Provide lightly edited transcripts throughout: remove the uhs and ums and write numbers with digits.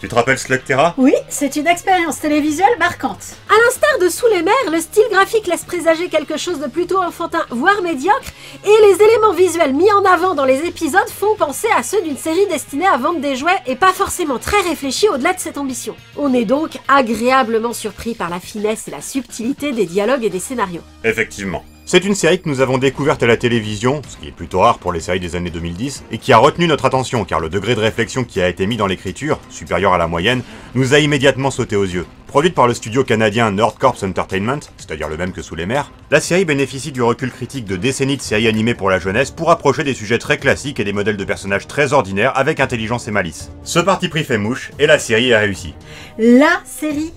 Tu te rappelles Slugterra? Oui, c'est une expérience télévisuelle marquante. À l'instar de Sous les mers, le style graphique laisse présager quelque chose de plutôt enfantin, voire médiocre, et les éléments visuels mis en avant dans les épisodes font penser à ceux d'une série destinée à vendre des jouets et pas forcément très réfléchie au-delà de cette ambition. On est donc agréablement surpris par la finesse et la subtilité des dialogues et des scénarios. Effectivement. C'est une série que nous avons découverte à la télévision, ce qui est plutôt rare pour les séries des années 2010, et qui a retenu notre attention car le degré de réflexion qui a été mis dans l'écriture, supérieur à la moyenne, nous a immédiatement sauté aux yeux. Produite par le studio canadien Nerdcorps Entertainment, c'est-à-dire le même que Sous les mers, la série bénéficie du recul critique de décennies de séries animées pour la jeunesse pour approcher des sujets très classiques et des modèles de personnages très ordinaires avec intelligence et malice. Ce parti pris fait mouche, et la série a réussi. La série?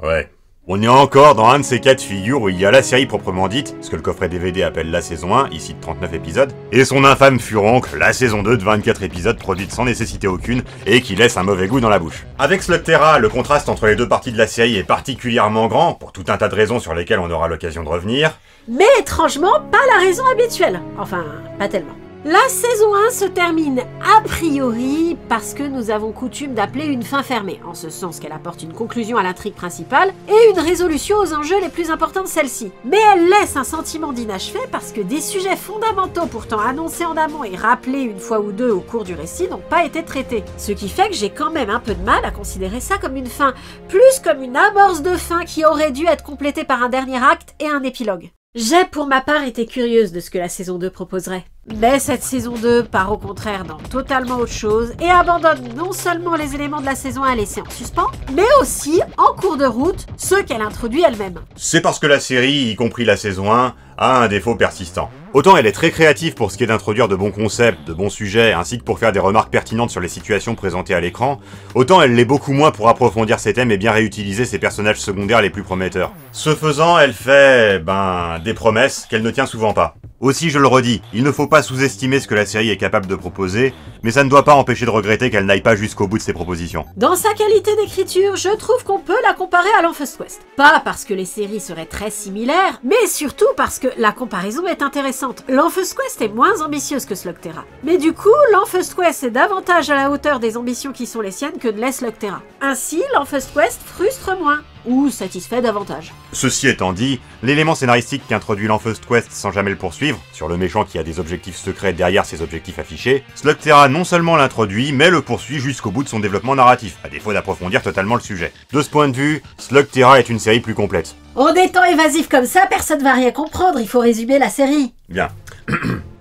Ouais. On est encore dans un de ces cas de figure où il y a la série proprement dite, ce que le coffret DVD appelle la saison 1, ici de 39 épisodes, et son infâme furoncle, la saison 2 de 24 épisodes produite sans nécessité aucune, et qui laisse un mauvais goût dans la bouche. Avec Slugterra, le contraste entre les deux parties de la série est particulièrement grand, pour tout un tas de raisons sur lesquelles on aura l'occasion de revenir. Mais étrangement, pas la raison habituelle. Enfin, pas tellement. La saison 1 se termine a priori parce que nous avons coutume d'appeler une fin fermée, en ce sens qu'elle apporte une conclusion à l'intrigue principale et une résolution aux enjeux les plus importants de celle-ci. Mais elle laisse un sentiment d'inachevé parce que des sujets fondamentaux pourtant annoncés en amont et rappelés une fois ou deux au cours du récit n'ont pas été traités. Ce qui fait que j'ai quand même un peu de mal à considérer ça comme une fin, plus comme une amorce de fin qui aurait dû être complétée par un dernier acte et un épilogue. J'ai pour ma part été curieuse de ce que la saison 2 proposerait. Mais cette saison 2 part au contraire dans totalement autre chose et abandonne non seulement les éléments de la saison 1 laissés en suspens, mais aussi, en cours de route, ceux qu'elle introduit elle-même. C'est parce que la série, y compris la saison 1, a un défaut persistant. Autant elle est très créative pour ce qui est d'introduire de bons concepts, de bons sujets, ainsi que pour faire des remarques pertinentes sur les situations présentées à l'écran, autant elle l'est beaucoup moins pour approfondir ses thèmes et bien réutiliser ses personnages secondaires les plus prometteurs. Ce faisant, elle fait, des promesses qu'elle ne tient souvent pas. Aussi, je le redis, il ne faut pas sous-estimer ce que la série est capable de proposer, mais ça ne doit pas empêcher de regretter qu'elle n'aille pas jusqu'au bout de ses propositions. Dans sa qualité d'écriture, je trouve qu'on peut la comparer à l'Enfest West. Pas parce que les séries seraient très similaires, mais surtout parce que la comparaison est intéressante. L'Enfest West est moins ambitieuse que Slugterra. Mais du coup, l'Enfest West est davantage à la hauteur des ambitions qui sont les siennes que ne l'est Slugterra. Ainsi, l'Enfest West frustre moins, ou satisfait davantage. Ceci étant dit, l'élément scénaristique qu'introduit l'Enfest West sans jamais le poursuivre, sur le méchant qui a des objectifs secrets derrière ses objectifs affichés, Slugterra non seulement l'introduit, mais le poursuit jusqu'au bout de son développement narratif, à défaut d'approfondir totalement le sujet. De ce point de vue, Slugterra est une série plus complète. En des temps évasifs comme ça, personne va rien comprendre, il faut résumer la série. Bien.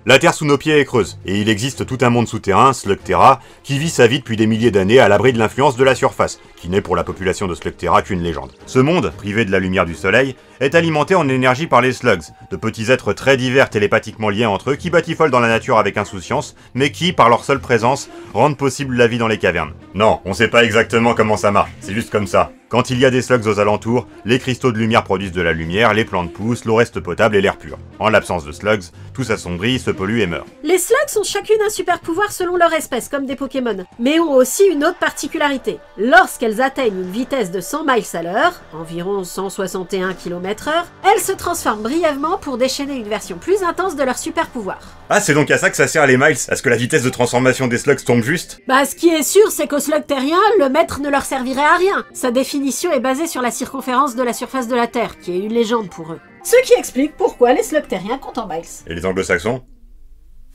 La terre sous nos pieds est creuse, et il existe tout un monde souterrain, Slugterra, qui vit sa vie depuis des milliers d'années à l'abri de l'influence de la surface, qui n'est pour la population de Slugterra qu'une légende. Ce monde, privé de la lumière du soleil, est alimenté en énergie par les slugs, de petits êtres très divers télépathiquement liés entre eux qui batifolent dans la nature avec insouciance, mais qui, par leur seule présence, rendent possible la vie dans les cavernes. Non, on sait pas exactement comment ça marche, c'est juste comme ça. Quand il y a des slugs aux alentours, les cristaux de lumière produisent de la lumière, les plantes poussent, l'eau reste potable et l'air pur. En l'absence de slugs, tout s'assombrit, se pollue et meurt. Les slugs ont chacune un super pouvoir selon leur espèce, comme des Pokémon, mais ont aussi une autre particularité. Lorsqu'elles atteignent une vitesse de 100 miles à l'heure, environ 161 km/h, elles se transforment brièvement pour déchaîner une version plus intense de leur super pouvoir. Ah, c'est donc à ça que ça sert les miles, à ce que la vitesse de transformation des slugs tombe juste? Ce qui est sûr, c'est qu'aux slugs terriens, le maître ne leur servirait à rien. Sa définition est basée sur la circonférence de la surface de la Terre, qui est une légende pour eux. Ce qui explique pourquoi les slugs terriens comptent en miles. Et les anglo-saxons?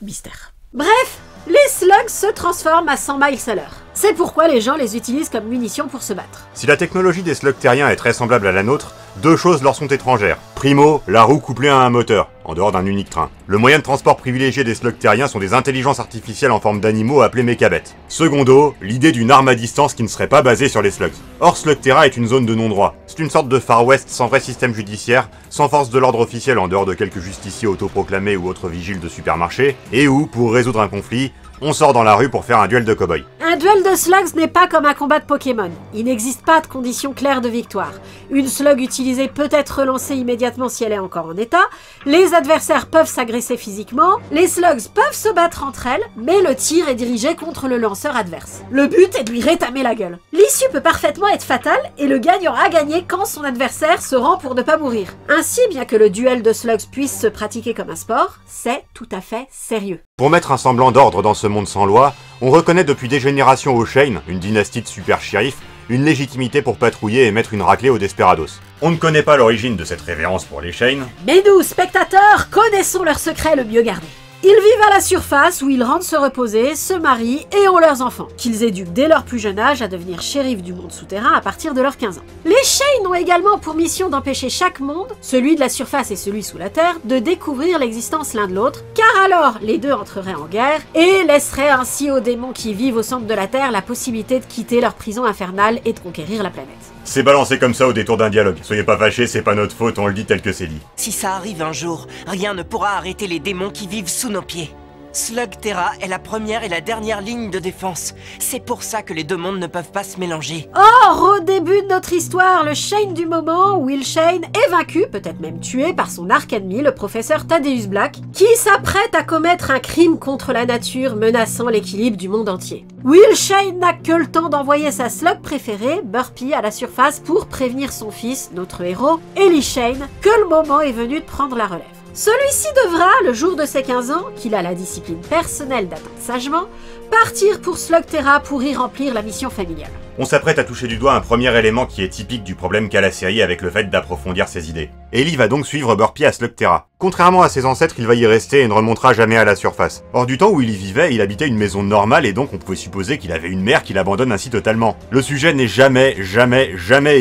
Mystère. Bref, les slugs se transforment à 100 miles à l'heure. C'est pourquoi les gens les utilisent comme munitions pour se battre. Si la technologie des slugs terriens est très semblable à la nôtre, deux choses leur sont étrangères. Primo, la roue couplée à un moteur, en dehors d'un unique train. Le moyen de transport privilégié des slugs terriens sont des intelligences artificielles en forme d'animaux appelées mécabêtes. Secondo, l'idée d'une arme à distance qui ne serait pas basée sur les slugs. Or, Slugterra est une zone de non-droit. C'est une sorte de Far West sans vrai système judiciaire, sans force de l'ordre officiel en dehors de quelques justiciers autoproclamés ou autres vigiles de supermarché, et où, pour résoudre un conflit, on sort dans la rue pour faire un duel de cow-boy. Un duel de slugs n'est pas comme un combat de Pokémon. Il n'existe pas de conditions claires de victoire. Une slug utilisée peut être relancée immédiatement si elle est encore en état, les adversaires peuvent s'agresser physiquement, les slugs peuvent se battre entre elles, mais le tir est dirigé contre le lanceur adverse. Le but est de lui rétamer la gueule. L'issue peut parfaitement être fatale, et le gagnant a gagné quand son adversaire se rend pour ne pas mourir. Ainsi, bien que le duel de slugs puisse se pratiquer comme un sport, c'est tout à fait sérieux. Pour mettre un semblant d'ordre dans ce monde sans loi, on reconnaît depuis des générations aux Shane, une dynastie de super shérifs, une légitimité pour patrouiller et mettre une raclée aux Desperados. On ne connaît pas l'origine de cette révérence pour les Shane, mais nous, spectateurs, connaissons leurs secrets le mieux gardés. Ils vivent à la surface où ils rentrent se reposer, se marient et ont leurs enfants, qu'ils éduquent dès leur plus jeune âge à devenir shérifs du monde souterrain à partir de leurs 15 ans. Les Shane ont également pour mission d'empêcher chaque monde, celui de la surface et celui sous la terre, de découvrir l'existence l'un de l'autre, car alors les deux entreraient en guerre et laisseraient ainsi aux démons qui vivent au centre de la Terre la possibilité de quitter leur prison infernale et de conquérir la planète. C'est balancé comme ça au détour d'un dialogue. Soyez pas fâchés, c'est pas notre faute, on le dit tel que c'est dit. Si ça arrive un jour, rien ne pourra arrêter les démons qui vivent sous nos pieds. Slugterra est la première et la dernière ligne de défense. C'est pour ça que les deux mondes ne peuvent pas se mélanger. Or, au début de notre histoire, le Shane du moment, Will Shane, est vaincu, peut-être même tué par son arc-ennemi, le professeur Thaddeus Black, qui s'apprête à commettre un crime contre la nature menaçant l'équilibre du monde entier. Will Shane n'a que le temps d'envoyer sa slug préférée, Burpee, à la surface pour prévenir son fils, notre héros, Eli Shane, que le moment est venu de prendre la relève. Celui-ci devra, le jour de ses 15 ans, qu'il a la discipline personnelle d'atteindre sagement, partir pour Slugterra pour y remplir la mission familiale. On s'apprête à toucher du doigt un premier élément qui est typique du problème qu'a la série avec le fait d'approfondir ses idées. Ellie va donc suivre Burpee à Slugterra. Contrairement à ses ancêtres, il va y rester et ne remontera jamais à la surface. Hors du temps où il y vivait, il habitait une maison normale et donc on pouvait supposer qu'il avait une mère qu'il abandonne ainsi totalement. Le sujet n'est jamais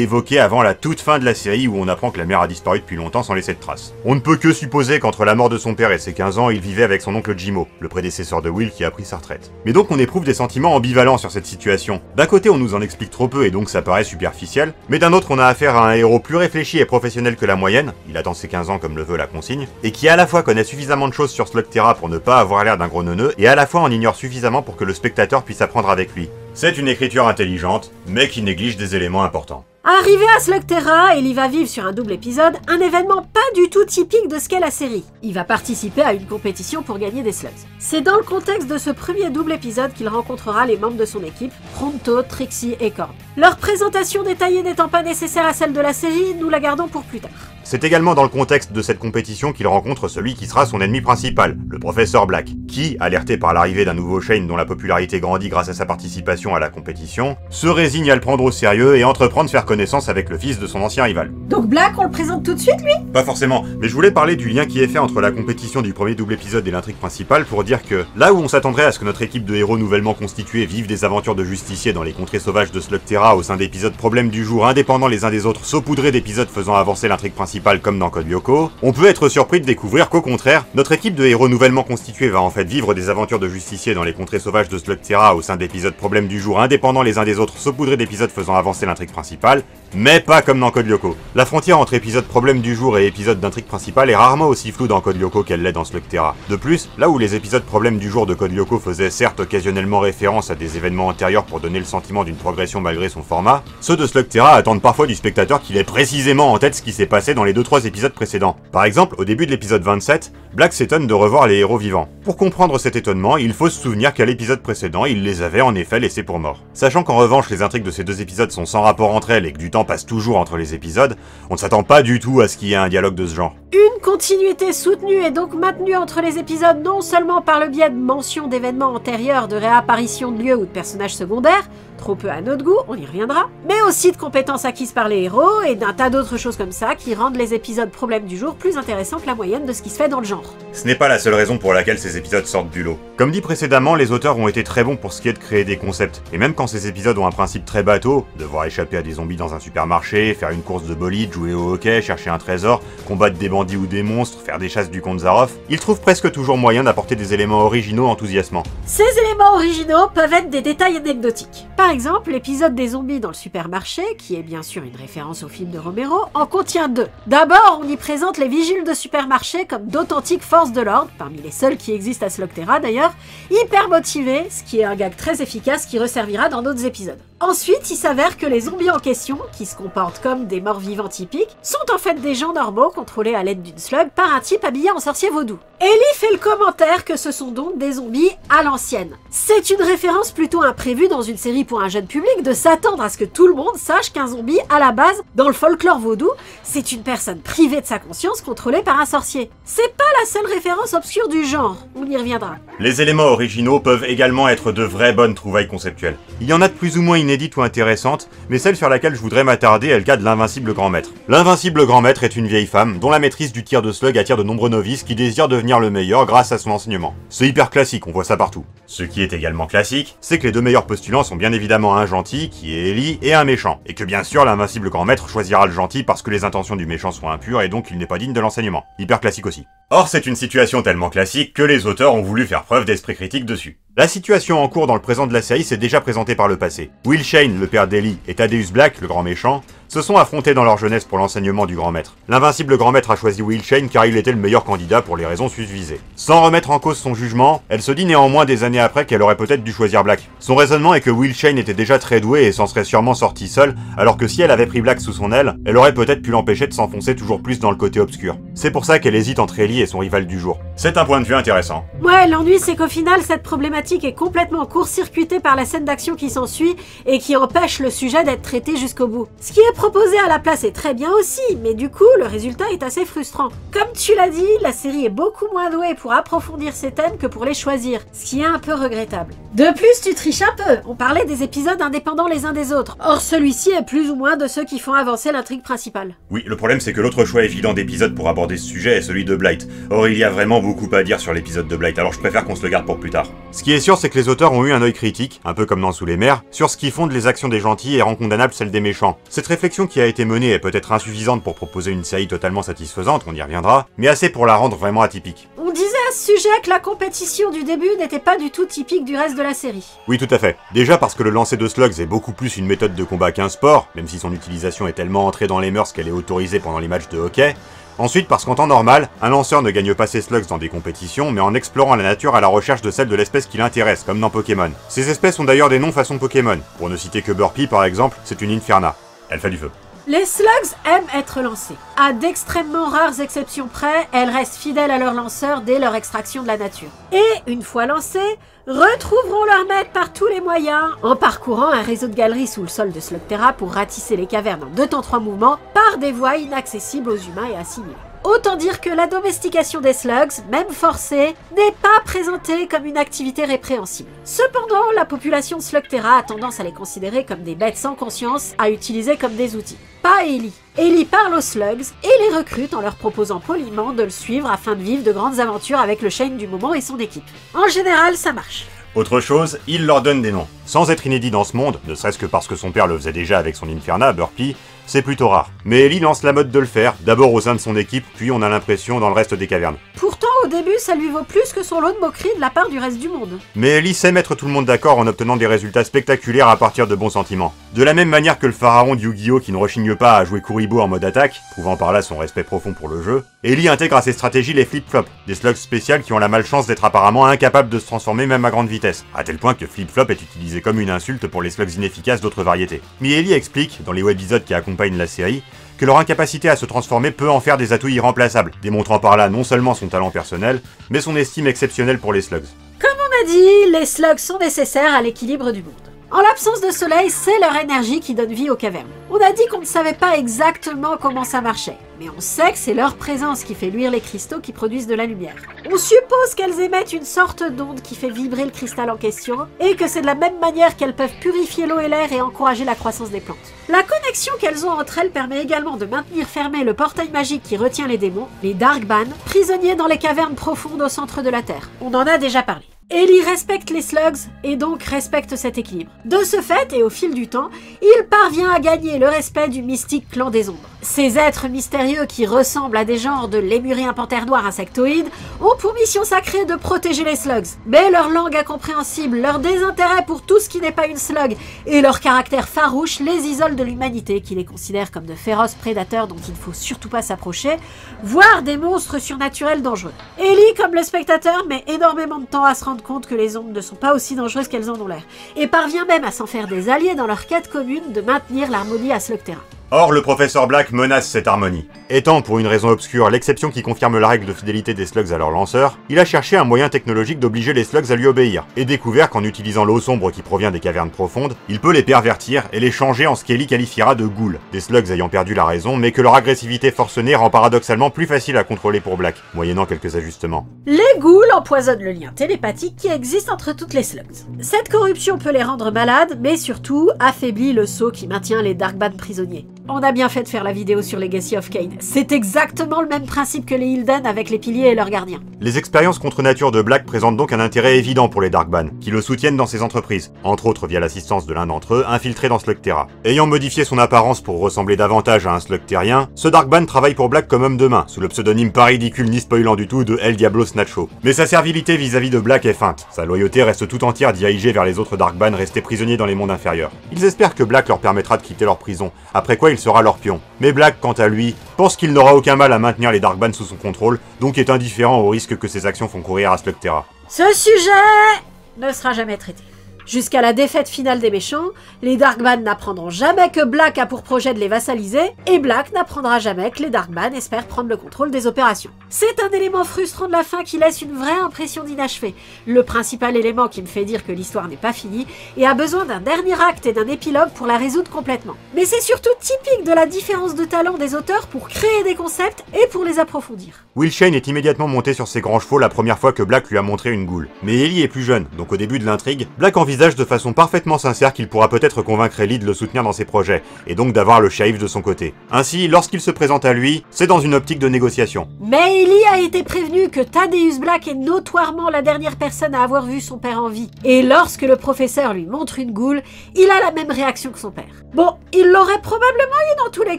évoqué avant la toute fin de la série où on apprend que la mère a disparu depuis longtemps sans laisser de traces. On ne peut que supposer qu'entre la mort de son père et ses 15 ans, il vivait avec son oncle Jimo, le prédécesseur de Will qui a pris sa retraite. Mais donc on éprouve des sentiments ambivalents sur cette situation. D'un côté on nous en explique trop peu et donc ça paraît superficiel, mais d'un autre on a affaire à un héros plus réfléchi et professionnel que la moyenne, il attend ses 15 ans comme le veut la consigne, et qui à la fois connaît suffisamment de choses sur Slugterra pour ne pas avoir l'air d'un gros neuneu, et à la fois en ignore suffisamment pour que le spectateur puisse apprendre avec lui. C'est une écriture intelligente, mais qui néglige des éléments importants. Arrivé à Slugterra, Ellie va vivre sur un double épisode un événement pas du tout typique de ce qu'est la série. Il va participer à une compétition pour gagner des slugs. C'est dans le contexte de ce premier double épisode qu'il rencontrera les membres de son équipe, Pronto, Trixie et Korn. Leur présentation détaillée n'étant pas nécessaire à celle de la série, nous la gardons pour plus tard. C'est également dans le contexte de cette compétition qu'il rencontre celui qui sera son ennemi principal, le professeur Black, qui, alerté par l'arrivée d'un nouveau Shane dont la popularité grandit grâce à sa participation à la compétition, se résigne à le prendre au sérieux et entreprend de faire connaissance avec le fils de son ancien rival. Donc Black, on le présente tout de suite, lui? Pas forcément, mais je voulais parler du lien qui est fait entre la compétition du premier double épisode et l'intrigue principale pour dire que, là où on s'attendrait à ce que notre équipe de héros nouvellement constituée vive des aventures de justiciers dans les contrées sauvages de Slugterra au sein d'épisodes problèmes du jour indépendants les uns des autres saupoudrés d'épisodes faisant avancer l'intrigue principale comme dans Code Lyoko, on peut être surpris de découvrir qu'au contraire, notre équipe de héros nouvellement constituée va en fait vivre des aventures de justiciers dans les contrées sauvages de Slugterra au sein d'épisodes problèmes du jour indépendants les uns des autres saupoudrés d'épisodes faisant avancer l'intrigue principale, mais pas comme dans Code Lyoko. La frontière entre épisode problème du jour et épisode d'intrigue principale est rarement aussi floue dans Code Lyoko qu'elle l'est dans Slugterra. De plus, là où les épisodes problème du jour de Code Lyoko faisaient certes occasionnellement référence à des événements antérieurs pour donner le sentiment d'une progression malgré son format, ceux de Slugterra attendent parfois du spectateur qu'il ait précisément en tête ce qui s'est passé dans les 2-3 épisodes précédents. Par exemple, au début de l'épisode 27, Black s'étonne de revoir les héros vivants. Pour comprendre cet étonnement, il faut se souvenir qu'à l'épisode précédent, il les avait en effet laissés pour morts. Sachant qu'en revanche les intrigues de ces deux épisodes sont sans rapport entre elles et que du temps passe toujours entre les épisodes, on ne s'attend pas du tout à ce qu'il y ait un dialogue de ce genre. Une continuité soutenue est donc maintenue entre les épisodes non seulement par le biais de mentions d'événements antérieurs, de réapparitions de lieux ou de personnages secondaires, trop peu à notre goût, on y reviendra, mais aussi de compétences acquises par les héros et d'un tas d'autres choses comme ça qui rendent les épisodes problèmes du jour plus intéressants que la moyenne de ce qui se fait dans le genre. Ce n'est pas la seule raison pour laquelle ces épisodes sortent du lot. Comme dit précédemment, les auteurs ont été très bons pour ce qui est de créer des concepts, et même quand ces épisodes ont un principe très bateau, devoir échapper à des zombies dans un supermarché, faire une course de bolide, jouer au hockey, chercher un trésor, combattre des bandits ou des monstres, faire des chasses du comte Zaroff, ils trouvent presque toujours moyen d'apporter des éléments originaux enthousiasmants. Ces éléments originaux peuvent être des détails anecdotiques. Par exemple, l'épisode des zombies dans le supermarché, qui est bien sûr une référence au film de Romero, en contient deux. D'abord, on y présente les vigiles de supermarché comme d'authentiques forces de l'ordre, parmi les seuls qui existent à Slugterra d'ailleurs, hyper motivés, ce qui est un gag très efficace qui resservira dans d'autres épisodes. Ensuite, il s'avère que les zombies en question, qui se comportent comme des morts-vivants typiques, sont en fait des gens normaux contrôlés à l'aide d'une slug par un type habillé en sorcier vaudou. Ellie fait le commentaire que ce sont donc des zombies à l'ancienne. C'est une référence plutôt imprévue dans une série pour à un jeune public de s'attendre à ce que tout le monde sache qu'un zombie, à la base, dans le folklore vaudou, c'est une personne privée de sa conscience contrôlée par un sorcier. C'est pas la seule référence obscure du genre, on y reviendra. Les éléments originaux peuvent également être de vraies bonnes trouvailles conceptuelles. Il y en a de plus ou moins inédites ou intéressantes, mais celle sur laquelle je voudrais m'attarder est le cas de l'invincible grand maître. L'invincible grand maître est une vieille femme dont la maîtrise du tir de slug attire de nombreux novices qui désirent devenir le meilleur grâce à son enseignement. C'est hyper classique, on voit ça partout. Ce qui est également classique, c'est que les deux meilleurs postulants sont bien évidemment un gentil, qui est Ellie, et un méchant. Et que bien sûr, l'invincible grand maître choisira le gentil parce que les intentions du méchant sont impures et donc il n'est pas digne de l'enseignement. Hyper classique aussi. Or, c'est une situation tellement classique que les auteurs ont voulu faire preuve d'esprit critique dessus. La situation en cours dans le présent de la série s'est déjà présentée par le passé. Will Shane, le père d'Ellie, et Thaddeus Black, le grand méchant, se sont affrontés dans leur jeunesse pour l'enseignement du grand maître. L'invincible grand maître a choisi Will Shane car il était le meilleur candidat pour les raisons susvisées. Sans remettre en cause son jugement, elle se dit néanmoins des années après qu'elle aurait peut-être dû choisir Black. Son raisonnement est que Will Shane était déjà très doué et s'en serait sûrement sorti seul, alors que si elle avait pris Black sous son aile, elle aurait peut-être pu l'empêcher de s'enfoncer toujours plus dans le côté obscur. C'est pour ça qu'elle hésite entre Ellie et son rival du jour. C'est un point de vue intéressant. Ouais, l'ennui c'est qu'au final, cette problématique est complètement court-circuitée par la scène d'action qui s'ensuit et qui empêche le sujet d'être traité jusqu'au bout. Ce qui est proposé à la place est très bien aussi, mais du coup, le résultat est assez frustrant. Comme tu l'as dit, la série est beaucoup moins douée pour approfondir ses thèmes que pour les choisir, ce qui est un peu regrettable. De plus, tu triches un peu, on parlait des épisodes indépendants les uns des autres. Or, celui-ci est plus ou moins de ceux qui font avancer l'intrigue principale. Oui, le problème c'est que l'autre choix évident d'épisode pour aborder ce sujet est celui de Blight. Or, il y a vraiment beaucoup à dire sur l'épisode de Blight, alors je préfère qu'on se le garde pour plus tard. Ce qui est sûr, c'est que les auteurs ont eu un œil critique, un peu comme dans Sous les mers, sur ce qui fonde les actions des gentils et rend condamnable celles des méchants. Cette réflexion qui a été menée est peut-être insuffisante pour proposer une série totalement satisfaisante, on y reviendra, mais assez pour la rendre vraiment atypique. On disait à ce sujet que la compétition du début n'était pas du tout typique du reste de la série. Oui, tout à fait. Déjà parce que le lancer de slugs est beaucoup plus une méthode de combat qu'un sport, même si son utilisation est tellement entrée dans les mœurs qu'elle est autorisée pendant les matchs de hockey. Ensuite, parce qu'en temps normal, un lanceur ne gagne pas ses slugs dans des compétitions, mais en explorant la nature à la recherche de celle de l'espèce qui l'intéresse, comme dans Pokémon. Ces espèces ont d'ailleurs des noms façon Pokémon. Pour ne citer que Burpee par exemple, c'est une Inferna. Elle fait du feu. Les slugs aiment être lancés. À d'extrêmement rares exceptions près, elles restent fidèles à leur lanceur dès leur extraction de la nature. Et, une fois lancés, retrouveront leur maître par tous les moyens, en parcourant un réseau de galeries sous le sol de Slugterra pour ratisser les cavernes en 2 temps 3 mouvements par des voies inaccessibles aux humains et assimilés. Autant dire que la domestication des slugs, même forcée, n'est pas présentée comme une activité répréhensible. Cependant, la population de Slugterra a tendance à les considérer comme des bêtes sans conscience, à utiliser comme des outils. Pas Ellie. Ellie parle aux slugs et les recrute en leur proposant poliment de le suivre afin de vivre de grandes aventures avec le Shane du moment et son équipe. En général, ça marche. Autre chose, il leur donne des noms. Sans être inédit dans ce monde, ne serait-ce que parce que son père le faisait déjà avec son Inferna, Burpee, c'est plutôt rare. Mais Ellie lance la mode de le faire, d'abord au sein de son équipe, puis on a l'impression dans le reste des cavernes. Pourtant, au début, ça lui vaut plus que son lot de moqueries de la part du reste du monde. Mais Ellie sait mettre tout le monde d'accord en obtenant des résultats spectaculaires à partir de bons sentiments. De la même manière que le pharaon de Yu-Gi-Oh qui ne rechigne pas à jouer Kuribo en mode attaque, prouvant par là son respect profond pour le jeu, Ellie intègre à ses stratégies les flip-flops, des slugs spéciales qui ont la malchance d'être apparemment incapables de se transformer même à grande vitesse, à tel point que flip-flop est utilisé comme une insulte pour les slugs inefficaces d'autres variétés. Mais Ellie explique, dans les webisodes qui accompagnent la série, que leur incapacité à se transformer peut en faire des atouts irremplaçables, démontrant par là non seulement son talent personnel, mais son estime exceptionnelle pour les slugs. Comme on a dit, les slugs sont nécessaires à l'équilibre du monde. En l'absence de soleil, c'est leur énergie qui donne vie aux cavernes. On a dit qu'on ne savait pas exactement comment ça marchait, mais on sait que c'est leur présence qui fait luire les cristaux qui produisent de la lumière. On suppose qu'elles émettent une sorte d'onde qui fait vibrer le cristal en question, et que c'est de la même manière qu'elles peuvent purifier l'eau et l'air et encourager la croissance des plantes. La connexion qu'elles ont entre elles permet également de maintenir fermé le portail magique qui retient les démons, les Darkban, prisonniers dans les cavernes profondes au centre de la Terre. On en a déjà parlé. Ellie respecte les slugs et donc respecte cet équilibre. De ce fait, et au fil du temps, il parvient à gagner le respect du mystique clan des ombres. Ces êtres mystérieux qui ressemblent à des genres de lémurien panthère noire insectoïde ont pour mission sacrée de protéger les slugs. Mais leur langue incompréhensible, leur désintérêt pour tout ce qui n'est pas une slug et leur caractère farouche les isolent de l'humanité qui les considère comme de féroces prédateurs dont il ne faut surtout pas s'approcher, voire des monstres surnaturels dangereux. Ellie, comme le spectateur, met énormément de temps à se rendre compte que les ombres ne sont pas aussi dangereuses qu'elles en ont l'air, et parvient même à s'en faire des alliés dans leur quête commune de maintenir l'harmonie à Slugterra. Or, le professeur Black menace cette harmonie. Étant, pour une raison obscure, l'exception qui confirme la règle de fidélité des slugs à leur lanceur, il a cherché un moyen technologique d'obliger les slugs à lui obéir, et découvert qu'en utilisant l'eau sombre qui provient des cavernes profondes, il peut les pervertir et les changer en ce qu'Ellie qualifiera de ghouls, des slugs ayant perdu la raison, mais que leur agressivité forcenée rend paradoxalement plus facile à contrôler pour Black, moyennant quelques ajustements. Les ghouls empoisonnent le lien télépathique qui existe entre toutes les slugs. Cette corruption peut les rendre malades, mais surtout affaiblit le sceau qui maintient les Darkban prisonniers. On a bien fait de faire la vidéo sur Legacy of Kain. C'est exactement le même principe que les Ilden avec les piliers et leurs gardiens. Les expériences contre nature de Black présentent donc un intérêt évident pour les Darkban, qui le soutiennent dans ses entreprises, entre autres via l'assistance de l'un d'entre eux, infiltré dans Slugterra. Ayant modifié son apparence pour ressembler davantage à un Slugterrien, ce Darkban travaille pour Black comme homme de main, sous le pseudonyme pas ridicule ni spoilant du tout de El Diablo Snacho. Mais sa servilité vis-à-vis de Black est feinte, sa loyauté reste tout entière dirigée vers les autres Darkban restés prisonniers dans les mondes inférieurs. Ils espèrent que Black leur permettra de quitter leur prison, après quoi il sera leur pion. Mais Black, quant à lui, pense qu'il n'aura aucun mal à maintenir les Darkban sous son contrôle, donc est indifférent au risque que ses actions font courir à Slugterra. Ce sujet ne sera jamais traité. Jusqu'à la défaite finale des méchants, les Darkban n'apprendront jamais que Black a pour projet de les vassaliser, et Black n'apprendra jamais que les Darkban espèrent prendre le contrôle des opérations. C'est un élément frustrant de la fin qui laisse une vraie impression d'inachevé, le principal élément qui me fait dire que l'histoire n'est pas finie, et a besoin d'un dernier acte et d'un épilogue pour la résoudre complètement. Mais c'est surtout typique de la différence de talent des auteurs pour créer des concepts et pour les approfondir. Will Shane est immédiatement monté sur ses grands chevaux la première fois que Black lui a montré une goule. Mais Ellie est plus jeune, donc au début de l'intrigue, Black envisage de façon parfaitement sincère qu'il pourra peut-être convaincre Ellie de le soutenir dans ses projets, et donc d'avoir le shérif de son côté. Ainsi, lorsqu'il se présente à lui, c'est dans une optique de négociation. Mais Ellie a été prévenue que Thaddeus Black est notoirement la dernière personne à avoir vu son père en vie, et lorsque le professeur lui montre une goule, il a la même réaction que son père. Bon, il l'aurait probablement eu dans tous les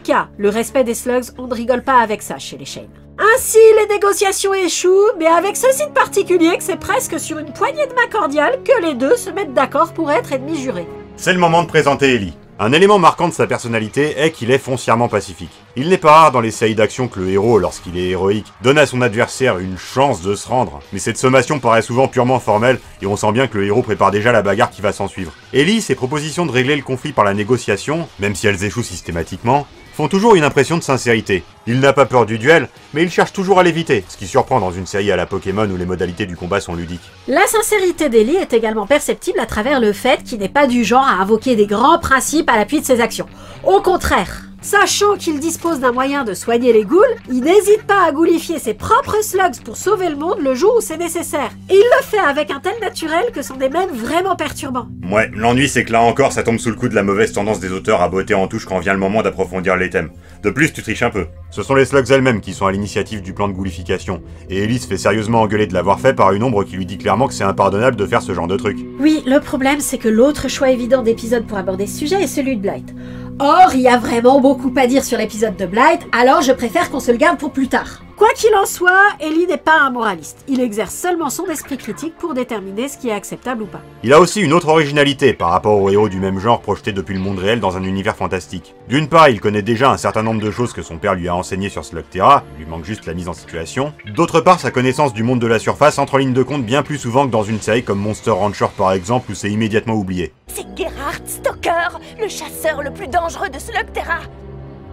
cas. Le respect des slugs, on ne rigole pas avec ça chez les Shane. Ainsi, les négociations échouent, mais avec ceci de particulier que c'est presque sur une poignée de main cordiale que les deux se mettent d'accord pour être ennemis jurés. C'est le moment de présenter Ellie. Un élément marquant de sa personnalité est qu'il est foncièrement pacifique. Il n'est pas rare dans les séries d'action que le héros, lorsqu'il est héroïque, donne à son adversaire une chance de se rendre, mais cette sommation paraît souvent purement formelle, et on sent bien que le héros prépare déjà la bagarre qui va s'en suivre. Ellie, ses propositions de régler le conflit par la négociation, même si elles échouent systématiquement, font toujours une impression de sincérité. Il n'a pas peur du duel, mais il cherche toujours à l'éviter, ce qui surprend dans une série à la Pokémon où les modalités du combat sont ludiques. La sincérité d'Ellie est également perceptible à travers le fait qu'il n'est pas du genre à invoquer des grands principes à l'appui de ses actions. Au contraire, sachant qu'il dispose d'un moyen de soigner les ghouls, il n'hésite pas à ghoulifier ses propres slugs pour sauver le monde le jour où c'est nécessaire. Et il le fait avec un tel naturel que c'en est même vraiment perturbant. Ouais, l'ennui c'est que là encore ça tombe sous le coup de la mauvaise tendance des auteurs à botter en touche quand vient le moment d'approfondir les thèmes. De plus, tu triches un peu. Ce sont les slugs elles-mêmes qui sont à l'initiative du plan de ghoulification, et Ellie se fait sérieusement engueuler de l'avoir fait par une ombre qui lui dit clairement que c'est impardonnable de faire ce genre de truc. Oui, le problème c'est que l'autre choix évident d'épisode pour aborder ce sujet est celui de Blight. Or, il y a vraiment beaucoup à dire sur l'épisode de Blight, alors je préfère qu'on se le garde pour plus tard. Quoi qu'il en soit, Ellie n'est pas un moraliste. Il exerce seulement son esprit critique pour déterminer ce qui est acceptable ou pas. Il a aussi une autre originalité par rapport aux héros du même genre projetés depuis le monde réel dans un univers fantastique. D'une part, il connaît déjà un certain nombre de choses que son père lui a enseignées sur Slugterra, il lui manque juste la mise en situation. D'autre part, sa connaissance du monde de la surface entre en ligne de compte bien plus souvent que dans une série comme Monster Rancher par exemple où c'est immédiatement oublié. C'est Gerhard Stoker, le chasseur le plus dangereux de Slugterra.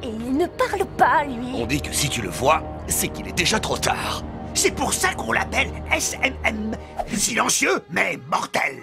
Et il ne parle pas, lui. On dit que si tu le vois, c'est qu'il est déjà trop tard. C'est pour ça qu'on l'appelle SMM. Silencieux, mais mortel.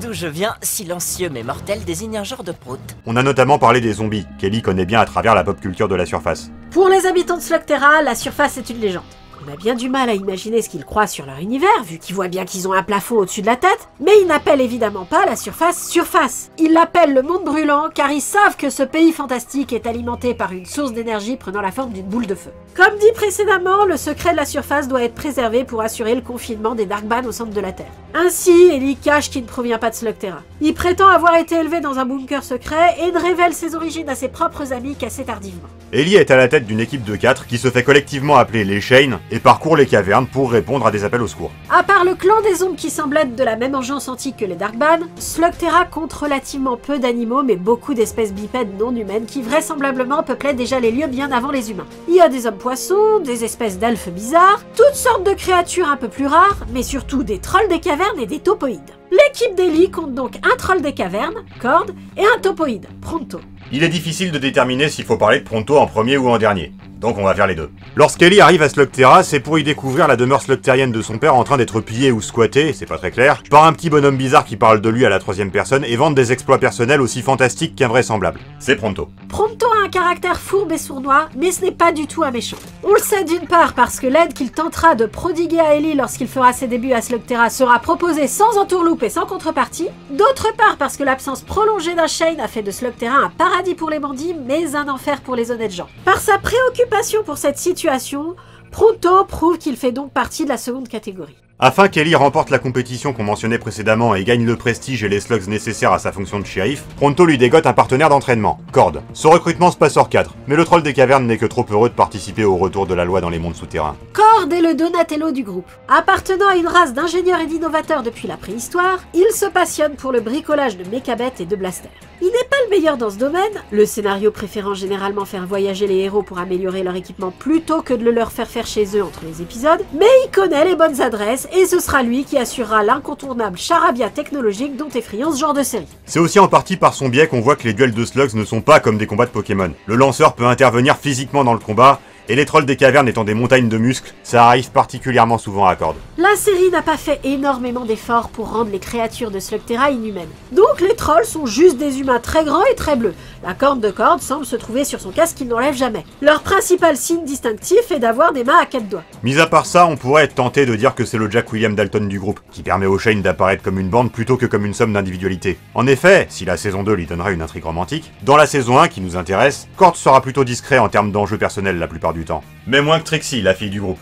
D'où je viens, silencieux mais mortel désigne un genre de prout. On a notamment parlé des zombies, qu'Ellie connaît bien à travers la pop culture de la surface. Pour les habitants de Slugterra, la surface est une légende. On a bien du mal à imaginer ce qu'ils croient sur leur univers, vu qu'ils voient bien qu'ils ont un plafond au-dessus de la tête, mais ils n'appellent évidemment pas la surface surface. Ils l'appellent le monde brûlant, car ils savent que ce pays fantastique est alimenté par une source d'énergie prenant la forme d'une boule de feu. Comme dit précédemment, le secret de la surface doit être préservé pour assurer le confinement des Darkban au centre de la Terre. Ainsi, Ellie cache qu'il ne provient pas de Slugterra. Il prétend avoir été élevé dans un bunker secret et ne révèle ses origines à ses propres amis qu'assez tardivement. Ellie est à la tête d'une équipe de 4 qui se fait collectivement appeler les Shane et parcourt les cavernes pour répondre à des appels au secours. À part le clan des ombres qui semble être de la même engeance antique que les Darkban, Slugterra compte relativement peu d'animaux mais beaucoup d'espèces bipèdes non humaines qui vraisemblablement peuplaient déjà les lieux bien avant les humains. Il y a des hommes-poissons, des espèces d'elfes bizarres, toutes sortes de créatures un peu plus rares, mais surtout des trolls des cavernes et des topoïdes. L'équipe d'Ellie compte donc un troll des cavernes, Cord, et un topoïde, Pronto. Il est difficile de déterminer s'il faut parler de Pronto en premier ou en dernier. Donc on va faire les deux. Lorsqu'Ellie arrive à Slugterra, c'est pour y découvrir la demeure slugterienne de son père en train d'être pillée ou squattée, c'est pas très clair, par un petit bonhomme bizarre qui parle de lui à la troisième personne et vante des exploits personnels aussi fantastiques qu'invraisemblables. C'est Pronto. Pronto a un caractère fourbe et sournois, mais ce n'est pas du tout un méchant. On le sait d'une part parce que l'aide qu'il tentera de prodiguer à Ellie lorsqu'il fera ses débuts à Slugterra sera proposée sans entourloupe et sans contrepartie, d'autre part parce que l'absence prolongée d'un Shane a fait de Slugterra un paradis pour les bandits, mais un enfer pour les honnêtes gens. Par sa préoccupation pour cette situation, Pronto prouve qu'il fait donc partie de la seconde catégorie. Afin qu'Ellie remporte la compétition qu'on mentionnait précédemment et gagne le prestige et les slugs nécessaires à sa fonction de shérif, Pronto lui dégote un partenaire d'entraînement, Cord. Son recrutement se passe hors cadre, mais le troll des cavernes n'est que trop heureux de participer au retour de la loi dans les mondes souterrains. Cord est le Donatello du groupe. Appartenant à une race d'ingénieurs et d'innovateurs depuis la préhistoire, il se passionne pour le bricolage de mécabêtes et de blasters. Il n'est pas le meilleur dans ce domaine, le scénario préférant généralement faire voyager les héros pour améliorer leur équipement plutôt que de le leur faire chez eux entre les épisodes, mais il connaît les bonnes adresses et ce sera lui qui assurera l'incontournable charabia technologique dont est friand ce genre de série. C'est aussi en partie par son biais qu'on voit que les duels de slugs ne sont pas comme des combats de Pokémon. Le lanceur peut intervenir physiquement dans le combat, et les trolls des cavernes étant des montagnes de muscles, ça arrive particulièrement souvent à Cord. La série n'a pas fait énormément d'efforts pour rendre les créatures de Slugterra inhumaines. Donc les trolls sont juste des humains très grands et très bleus. La corne de Cord semble se trouver sur son casque qu'il n'enlève jamais. Leur principal signe distinctif est d'avoir des mains à 4 doigts. Mis à part ça, on pourrait être tenté de dire que c'est le Jack William Dalton du groupe, qui permet aux Shane d'apparaître comme une bande plutôt que comme une somme d'individualité. En effet, si la saison 2 lui donnera une intrigue romantique, dans la saison 1 qui nous intéresse, Cord sera plutôt discret en termes d'enjeux personnels la plupart du temps. Mais moins que Trixie, la fille du groupe.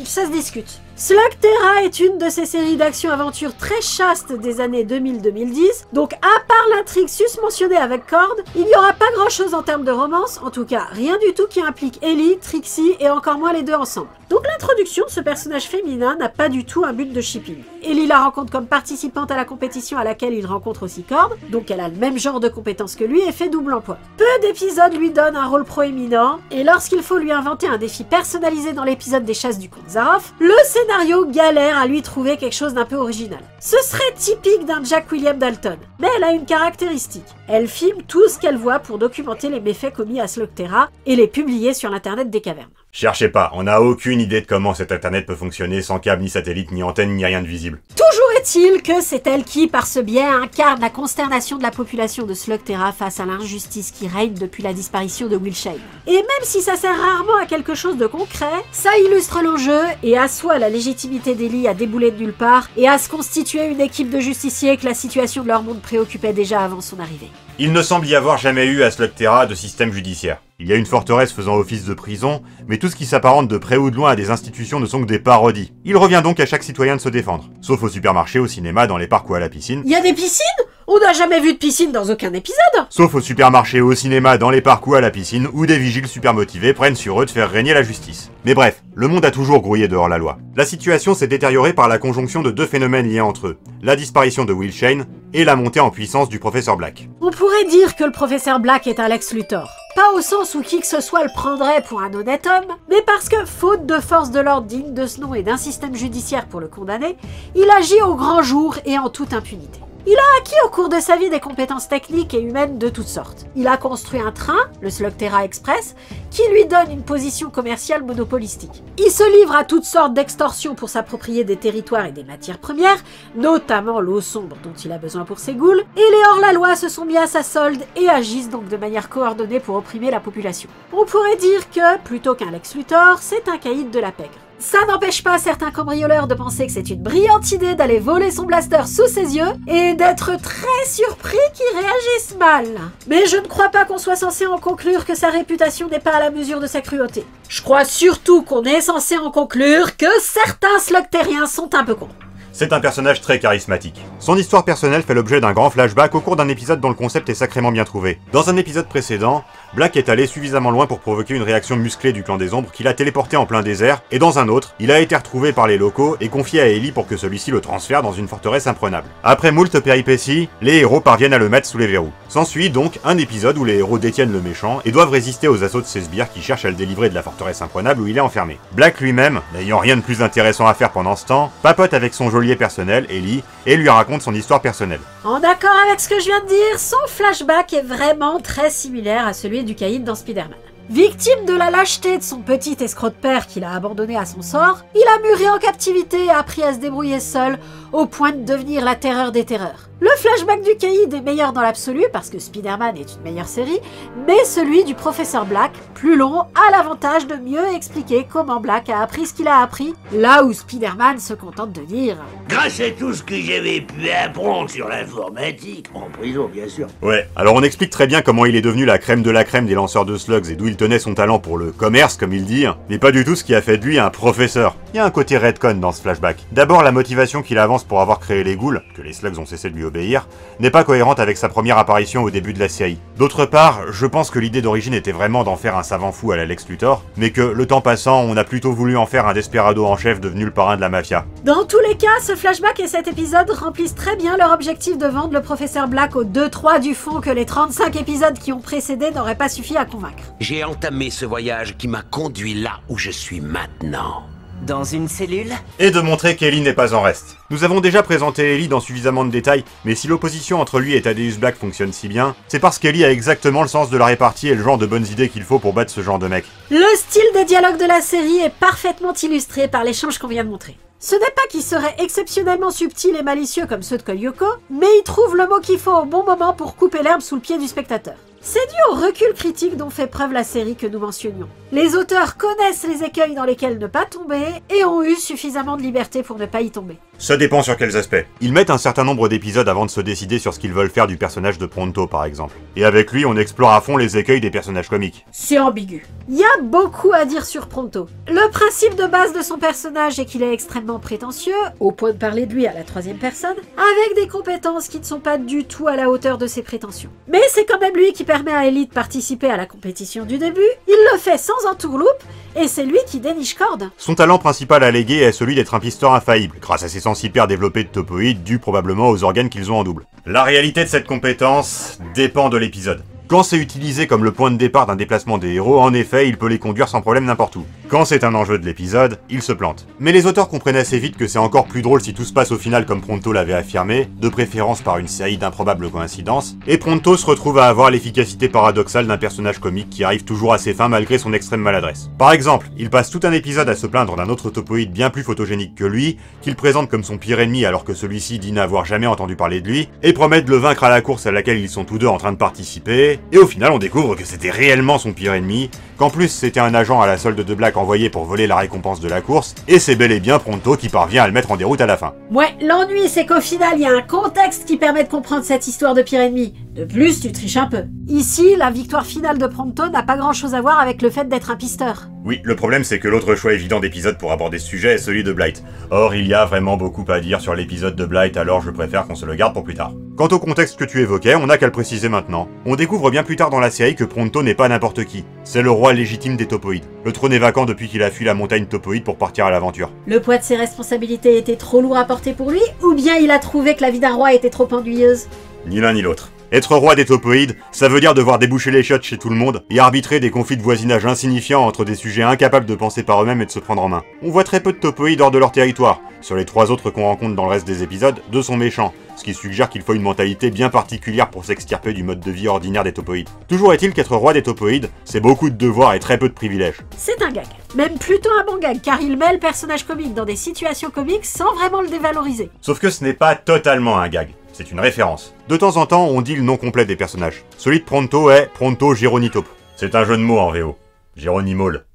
Ça se discute. Slugterra est une de ces séries d'action-aventure très chastes des années 2000-2010, donc à part l'intrigue susmentionnée avec Cord, il n'y aura pas grand-chose en termes de romance, en tout cas rien du tout qui implique Ellie, Trixie et encore moins les deux ensemble. Donc l'introduction de ce personnage féminin n'a pas du tout un but de shipping. Ellie la rencontre comme participante à la compétition à laquelle il rencontre aussi Cord, donc elle a le même genre de compétences que lui et fait double emploi. Peu d'épisodes lui donnent un rôle proéminent, et lorsqu'il faut lui inventer un défi personnalisé dans l'épisode des chasses du comte Zaroff, le scénario galère à lui trouver quelque chose d'un peu original. Ce serait typique d'un Jack William Dalton, mais elle a une caractéristique. Elle filme tout ce qu'elle voit pour documenter les méfaits commis à Slugterra et les publier sur l'internet des cavernes. Cherchez pas, on n'a aucune idée de comment cet internet peut fonctionner sans câble, ni satellite, ni antenne, ni rien de visible. Toujours est-il que c'est elle qui, par ce biais, incarne la consternation de la population de Slugterra face à l'injustice qui règne depuis la disparition de Will Shane. Et même si ça sert rarement à quelque chose de concret, ça illustre l'enjeu et assoit la légitimité d'Ellie à débouler de nulle part et à se constituer une équipe de justiciers que la situation de leur monde préoccupait déjà avant son arrivée. Il ne semble y avoir jamais eu à Slugterra de système judiciaire. Il y a une forteresse faisant office de prison, mais tout ce qui s'apparente de près ou de loin à des institutions ne sont que des parodies. Il revient donc à chaque citoyen de se défendre, sauf au supermarché, au cinéma, dans les parcs ou à la piscine. Il y a des piscines ? On n'a jamais vu de piscine dans aucun épisode. Sauf au supermarché, au cinéma, dans les parcs ou à la piscine, où des vigiles super motivés prennent sur eux de faire régner la justice. Mais bref, le monde a toujours grouillé dehors la loi. La situation s'est détériorée par la conjonction de deux phénomènes liés entre eux, la disparition de Will Shane et la montée en puissance du professeur Black. On pourrait dire que le professeur Black est un Lex Luthor. Pas au sens où qui que ce soit le prendrait pour un honnête homme, mais parce que, faute de force de l'ordre digne de ce nom et d'un système judiciaire pour le condamner, il agit au grand jour et en toute impunité. Il a acquis au cours de sa vie des compétences techniques et humaines de toutes sortes. Il a construit un train, le Slugterra Express, qui lui donne une position commerciale monopolistique. Il se livre à toutes sortes d'extorsions pour s'approprier des territoires et des matières premières, notamment l'eau sombre dont il a besoin pour ses ghouls, et les hors-la-loi se sont mis à sa solde et agissent donc de manière coordonnée pour opprimer la population. On pourrait dire que, plutôt qu'un Lex Luthor, c'est un caïd de la pègre. Ça n'empêche pas certains cambrioleurs de penser que c'est une brillante idée d'aller voler son blaster sous ses yeux et d'être très surpris qu'il réagisse mal. Mais je ne crois pas qu'on soit censé en conclure que sa réputation n'est pas à la mesure de sa cruauté. Je crois surtout qu'on est censé en conclure que certains slugteriens sont un peu cons. C'est un personnage très charismatique. Son histoire personnelle fait l'objet d'un grand flashback au cours d'un épisode dont le concept est sacrément bien trouvé. Dans un épisode précédent, Black est allé suffisamment loin pour provoquer une réaction musclée du clan des ombres qui l'a téléporté en plein désert, et dans un autre, il a été retrouvé par les locaux et confié à Ellie pour que celui-ci le transfère dans une forteresse imprenable. Après moult péripéties, les héros parviennent à le mettre sous les verrous. S'ensuit donc un épisode où les héros détiennent le méchant et doivent résister aux assauts de ses sbires qui cherchent à le délivrer de la forteresse imprenable où il est enfermé. Black lui-même, n'ayant rien de plus intéressant à faire pendant ce temps, papote avec son geôlier courrier personnel, Ellie, et lui raconte son histoire personnelle. En accord avec ce que je viens de dire, son flashback est vraiment très similaire à celui du caïd dans Spider-Man. Victime de la lâcheté de son petit escroc de père qu'il a abandonné à son sort, il a mûri en captivité et a appris à se débrouiller seul, au point de devenir la terreur des terreurs. Le flashback du caïd est meilleur dans l'absolu, parce que Spider-Man est une meilleure série, mais celui du professeur Black, plus long, a l'avantage de mieux expliquer comment Black a appris ce qu'il a appris, là où Spider-Man se contente de dire « Grâce à tout ce que j'avais pu apprendre sur l'informatique, en prison bien sûr. » Ouais, alors on explique très bien comment il est devenu la crème de la crème des lanceurs de slugs et d'où il tenait son talent pour le commerce, comme il dit, mais pas du tout ce qui a fait de lui un professeur. Il y a un côté retcon dans ce flashback. D'abord, la motivation qu'il avance pour avoir créé les ghouls, que les slugs ont cessé de lui obéir, n'est pas cohérente avec sa première apparition au début de la série. D'autre part, je pense que l'idée d'origine était vraiment d'en faire un savant fou à la Lex Luthor, mais que, le temps passant, on a plutôt voulu en faire un desperado en chef devenu le parrain de la mafia. Dans tous les cas, ce flashback et cet épisode remplissent très bien leur objectif de vendre le professeur Black aux 2-3 du fond que les 35 épisodes qui ont précédé n'auraient pas suffi à convaincre. J'ai entamé ce voyage qui m'a conduit là où je suis maintenant. Dans une cellule? Et de montrer qu'Ellie n'est pas en reste. Nous avons déjà présenté Ellie dans suffisamment de détails, mais si l'opposition entre lui et Thaddeus Black fonctionne si bien, c'est parce qu'Ellie a exactement le sens de la répartie et le genre de bonnes idées qu'il faut pour battre ce genre de mec. Le style des dialogues de la série est parfaitement illustré par l'échange qu'on vient de montrer. Ce n'est pas qu'ils seraient exceptionnellement subtils et malicieux comme ceux de Kolyoko, mais ils trouvent le mot qu'il faut au bon moment pour couper l'herbe sous le pied du spectateur. C'est dû au recul critique dont fait preuve la série que nous mentionnions. Les auteurs connaissent les écueils dans lesquels ne pas tomber et ont eu suffisamment de liberté pour ne pas y tomber. Ça dépend sur quels aspects. Ils mettent un certain nombre d'épisodes avant de se décider sur ce qu'ils veulent faire du personnage de Pronto par exemple. Et avec lui, on explore à fond les écueils des personnages comiques. C'est ambigu. Il y a beaucoup à dire sur Pronto. Le principe de base de son personnage est qu'il est extrêmement prétentieux, au point de parler de lui à la troisième personne, avec des compétences qui ne sont pas du tout à la hauteur de ses prétentions. Mais c'est quand même lui qui permet à Ellie de participer à la compétition du début, il le fait sans entourloupe, et c'est lui qui déniche corde. Son talent principal allégué est celui d'être un pisteur infaillible, grâce à ses sens hyper développés de topoïdes dus probablement aux organes qu'ils ont en double. La réalité de cette compétence dépend de l'épisode. Quand c'est utilisé comme le point de départ d'un déplacement des héros, en effet, il peut les conduire sans problème n'importe où. Quand c'est un enjeu de l'épisode, il se plante. Mais les auteurs comprennent assez vite que c'est encore plus drôle si tout se passe au final comme Pronto l'avait affirmé, de préférence par une série d'improbables coïncidences, et Pronto se retrouve à avoir l'efficacité paradoxale d'un personnage comique qui arrive toujours à ses fins malgré son extrême maladresse. Par exemple, il passe tout un épisode à se plaindre d'un autre topoïde bien plus photogénique que lui, qu'il présente comme son pire ennemi alors que celui-ci dit n'avoir jamais entendu parler de lui, et promet de le vaincre à la course à laquelle ils sont tous deux en train de participer, et au final on découvre que c'était réellement son pire ennemi, qu'en plus c'était un agent à la solde de Black envoyé pour voler la récompense de la course, et c'est bel et bien Pronto qui parvient à le mettre en déroute à la fin. Ouais, l'ennui c'est qu'au final il y a un contexte qui permet de comprendre cette histoire de pire ennemi. De plus, tu triches un peu. Ici, la victoire finale de Pronto n'a pas grand chose à voir avec le fait d'être un pisteur. Oui, le problème c'est que l'autre choix évident d'épisode pour aborder ce sujet est celui de Blight. Or, il y a vraiment beaucoup à dire sur l'épisode de Blight, alors je préfère qu'on se le garde pour plus tard. Quant au contexte que tu évoquais, on n'a qu'à le préciser maintenant. On découvre bien plus tard dans la série que Pronto n'est pas n'importe qui. C'est le roi légitime des topoïdes. Le trône est vacant depuis qu'il a fui la montagne topoïde pour partir à l'aventure. Le poids de ses responsabilités était trop lourd à porter pour lui, ou bien il a trouvé que la vie d'un roi était trop ennuyeuse? Ni l'un ni l'autre. Être roi des topoïdes, ça veut dire devoir déboucher les chiottes chez tout le monde et arbitrer des conflits de voisinage insignifiants entre des sujets incapables de penser par eux-mêmes et de se prendre en main. On voit très peu de topoïdes hors de leur territoire. Sur les 3 autres qu'on rencontre dans le reste des épisodes, 2 sont méchants, ce qui suggère qu'il faut une mentalité bien particulière pour s'extirper du mode de vie ordinaire des topoïdes. Toujours est-il qu'être roi des topoïdes, c'est beaucoup de devoirs et très peu de privilèges. C'est un gag. Même plutôt un bon gag, car il met le personnage comique dans des situations comiques sans vraiment le dévaloriser. Sauf que ce n'est pas totalement un gag. C'est une référence. De temps en temps, on dit le nom complet des personnages. Celui de Pronto est Pronto Geronitaupe. C'est un jeu de mots en VO. Géronimole.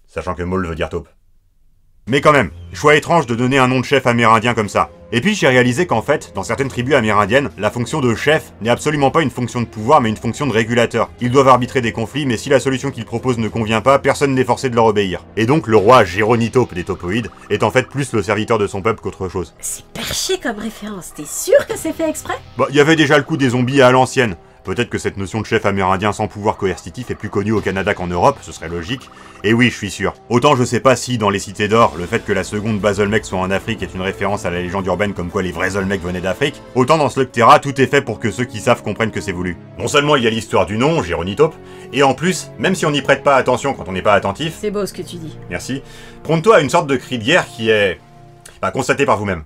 Sachant que Mole veut dire taupe. Mais quand même, choix étrange de donner un nom de chef amérindien comme ça. Et puis j'ai réalisé qu'en fait, dans certaines tribus amérindiennes, la fonction de chef n'est absolument pas une fonction de pouvoir mais une fonction de régulateur. Ils doivent arbitrer des conflits, mais si la solution qu'ils proposent ne convient pas, personne n'est forcé de leur obéir. Et donc le roi Géronitaupe des topoïdes est en fait plus le serviteur de son peuple qu'autre chose. C'est perché comme référence, t'es sûr que c'est fait exprès? Bah, y avait déjà le coup des zombies à l'ancienne. Peut-être que cette notion de chef amérindien sans pouvoir coercitif est plus connue au Canada qu'en Europe, ce serait logique. Et oui, je suis sûr. Autant je sais pas si, dans les cités d'or, le fait que la seconde base Olmec soit en Afrique est une référence à la légende urbaine comme quoi les vrais Olmecs venaient d'Afrique, autant dans Slugterra, tout est fait pour que ceux qui savent comprennent que c'est voulu. Non seulement il y a l'histoire du nom, Géronitaupe, et en plus, même si on n'y prête pas attention quand on n'est pas attentif... C'est beau ce que tu dis. Merci. Pronto a une sorte de cri de guerre qui est... constaté par vous-même.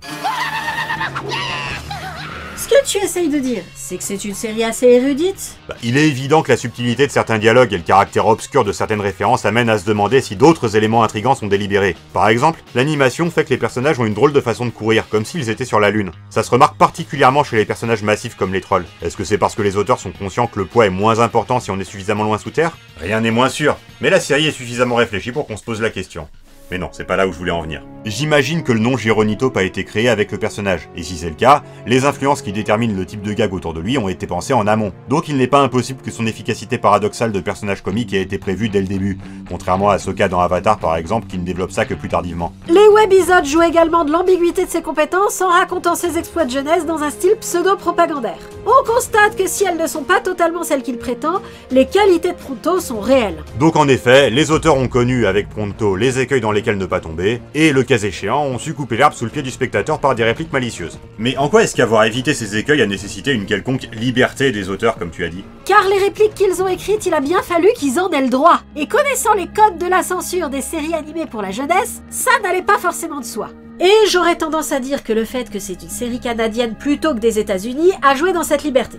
Ce que tu essayes de dire, c'est que c'est une série assez érudite? Il est évident que la subtilité de certains dialogues et le caractère obscur de certaines références amènent à se demander si d'autres éléments intrigants sont délibérés. Par exemple, l'animation fait que les personnages ont une drôle de façon de courir, comme s'ils étaient sur la lune. Ça se remarque particulièrement chez les personnages massifs comme les trolls. Est-ce que c'est parce que les auteurs sont conscients que le poids est moins important si on est suffisamment loin sous terre? Rien n'est moins sûr, mais la série est suffisamment réfléchie pour qu'on se pose la question. Mais non, c'est pas là où je voulais en venir. J'imagine que le nom Gironitop a été créé avec le personnage, et si c'est le cas, les influences qui déterminent le type de gag autour de lui ont été pensées en amont. Donc il n'est pas impossible que son efficacité paradoxale de personnage comique ait été prévue dès le début, contrairement à Sokka dans Avatar par exemple, qui ne développe ça que plus tardivement. Les webisodes jouent également de l'ambiguïté de ses compétences en racontant ses exploits de jeunesse dans un style pseudo-propagandaire. On constate que si elles ne sont pas totalement celles qu'il prétend, les qualités de Pronto sont réelles. Donc en effet, les auteurs ont connu avec Pronto les écueils dans lesquels ne pas tomber, et le cas échéant, ont su couper l'herbe sous le pied du spectateur par des répliques malicieuses. Mais en quoi est-ce qu'avoir évité ces écueils a nécessité une quelconque liberté des auteurs, comme tu as dit? Car les répliques qu'ils ont écrites, il a bien fallu qu'ils en aient le droit. Et connaissant les codes de la censure des séries animées pour la jeunesse, ça n'allait pas forcément de soi. Et j'aurais tendance à dire que le fait que c'est une série canadienne plutôt que des États-Unis a joué dans cette liberté.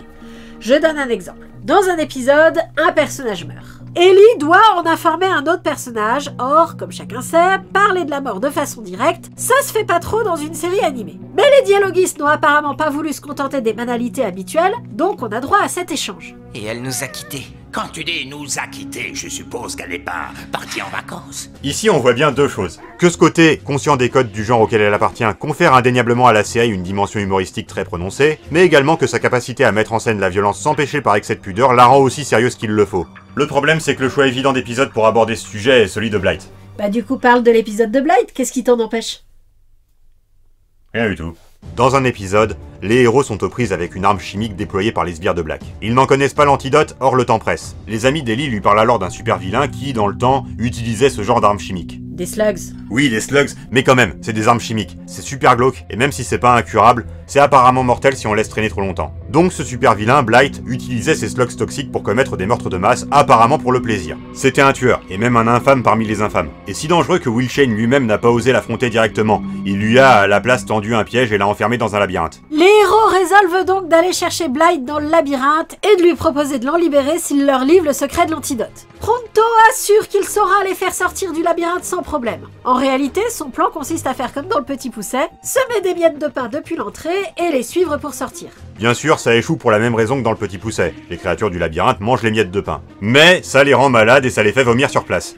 Je donne un exemple. Dans un épisode, un personnage meurt. Ellie doit en informer un autre personnage, or, comme chacun sait, parler de la mort de façon directe, ça se fait pas trop dans une série animée. Mais les dialoguistes n'ont apparemment pas voulu se contenter des banalités habituelles, donc on a droit à cet échange. Et elle nous a quittés. Quand tu dis nous a quittés, je suppose qu'elle n'est pas partie en vacances. Ici on voit bien deux choses. Que ce côté, conscient des codes du genre auquel elle appartient, confère indéniablement à la série une dimension humoristique très prononcée, mais également que sa capacité à mettre en scène la violence sans péché par excès de pudeur la rend aussi sérieuse qu'il le faut. Le problème c'est que le choix évident d'épisode pour aborder ce sujet est celui de Blight. Bah du coup parle de l'épisode de Blight, qu'est-ce qui t'en empêche? Rien du tout. Dans un épisode, les héros sont aux prises avec une arme chimique déployée par les sbires de Black. Ils n'en connaissent pas l'antidote, or le temps presse. Les amis d'Ellie lui parlent alors d'un super vilain qui, dans le temps, utilisait ce genre d'arme chimique. Des slugs. Oui, des slugs, mais quand même, c'est des armes chimiques. C'est super glauque, et même si c'est pas incurable, c'est apparemment mortel si on laisse traîner trop longtemps. Donc ce super vilain, Blight, utilisait ces slugs toxiques pour commettre des meurtres de masse, apparemment pour le plaisir. C'était un tueur, et même un infâme parmi les infâmes. Et si dangereux que Will Shane lui-même n'a pas osé l'affronter directement. Il lui a à la place tendu un piège et l'a enfermé dans un labyrinthe. Les héros résolvent donc d'aller chercher Blight dans le labyrinthe et de lui proposer de l'en libérer s'il leur livre le secret de l'antidote. Pronto assure qu'il saura les faire sortir du labyrinthe sans problème. En réalité, son plan consiste à faire comme dans le Petit Pousset, semer des miettes de pain depuis l'entrée et les suivre pour sortir. Bien sûr, ça échoue pour la même raison que dans le Petit Pousset. Les créatures du labyrinthe mangent les miettes de pain. Mais ça les rend malades et ça les fait vomir sur place.